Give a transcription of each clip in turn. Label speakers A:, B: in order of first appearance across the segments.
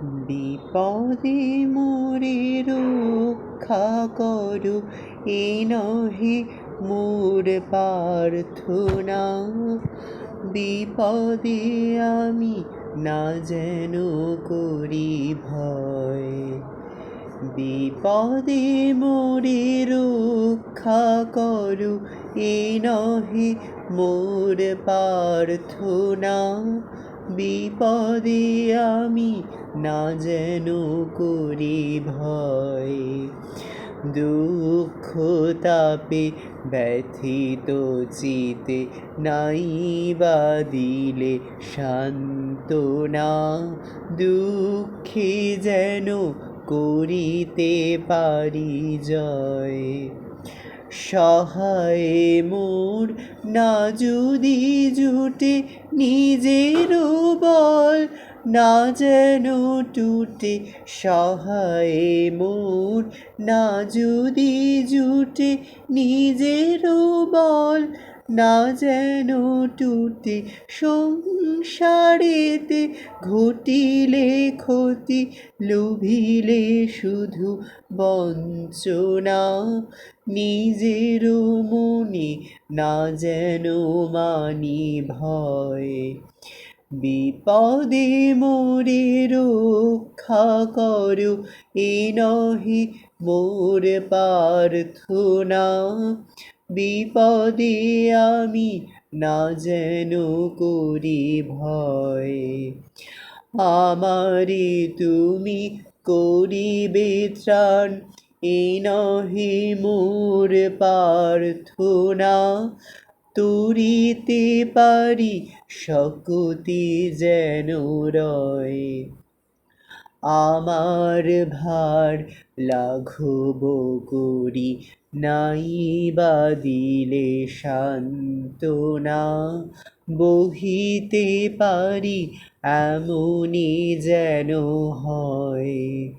A: বিপদে মোরে রক্ষা করো, এ নহে মোর প্রার্থনা। বিপদে আমি না যেন করি ভয়, বিপদে মোরে রক্ষা করো, এ নহে মোর প্রার্থনা। বিপদে আমি না যেন করি ভয়, দুঃখ তাপে ব্যথিত চিতে নাই বা দিলে সান্ত্বনা। দুঃখে যেন করিতে পারি জয়, সহায় মোর না যদি জুটে নিজের বল, না যেন টুটে। সহায় মোর না যদি জুটে নিজের বল, না যেন টুটে। সংসারেতে ঘটিলে ক্ষতি, লোভিলে শুধু বঞ্চনা। নিজের মনে না যেন মানি ভয়, বিপদে মোরে রক্ষা করো, এ নহে মোর প্রার্থনা। বিপদে আমি না যেন করি ভয়, আমারে তুমি করিবে ত্রাণ, এ নহে মোর প্রার্থনা। তরিতে পারি শক্তি যেন রয়, আমার ভার লাঘব করি নাই বা দিলে সান্ত্বনা। বহিতে পারি এমনি যেন হয়,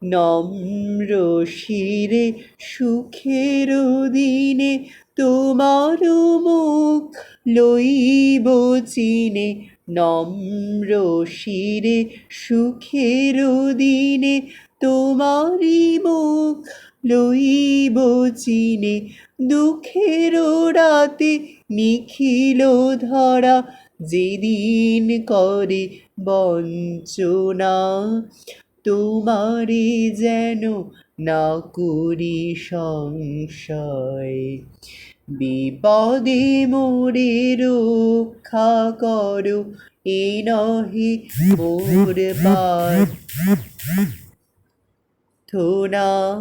A: নম্র শিরে সুখের দিনে তোমার মুখ লইব চিনে। নম্র শিরে সুখের দিনে তোমারি মুখ লইব চিনে। দুঃখের রাতে নিখিল ধরা যেদিন করে বঞ্চনা, তোমারে যেন না করি সংশয়। বিপদে মোরে রক্ষা করো, এ নহে মোর প্রার্থনা।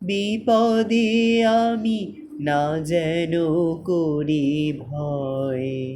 A: বিপদে আমি না যেন করি ভয়।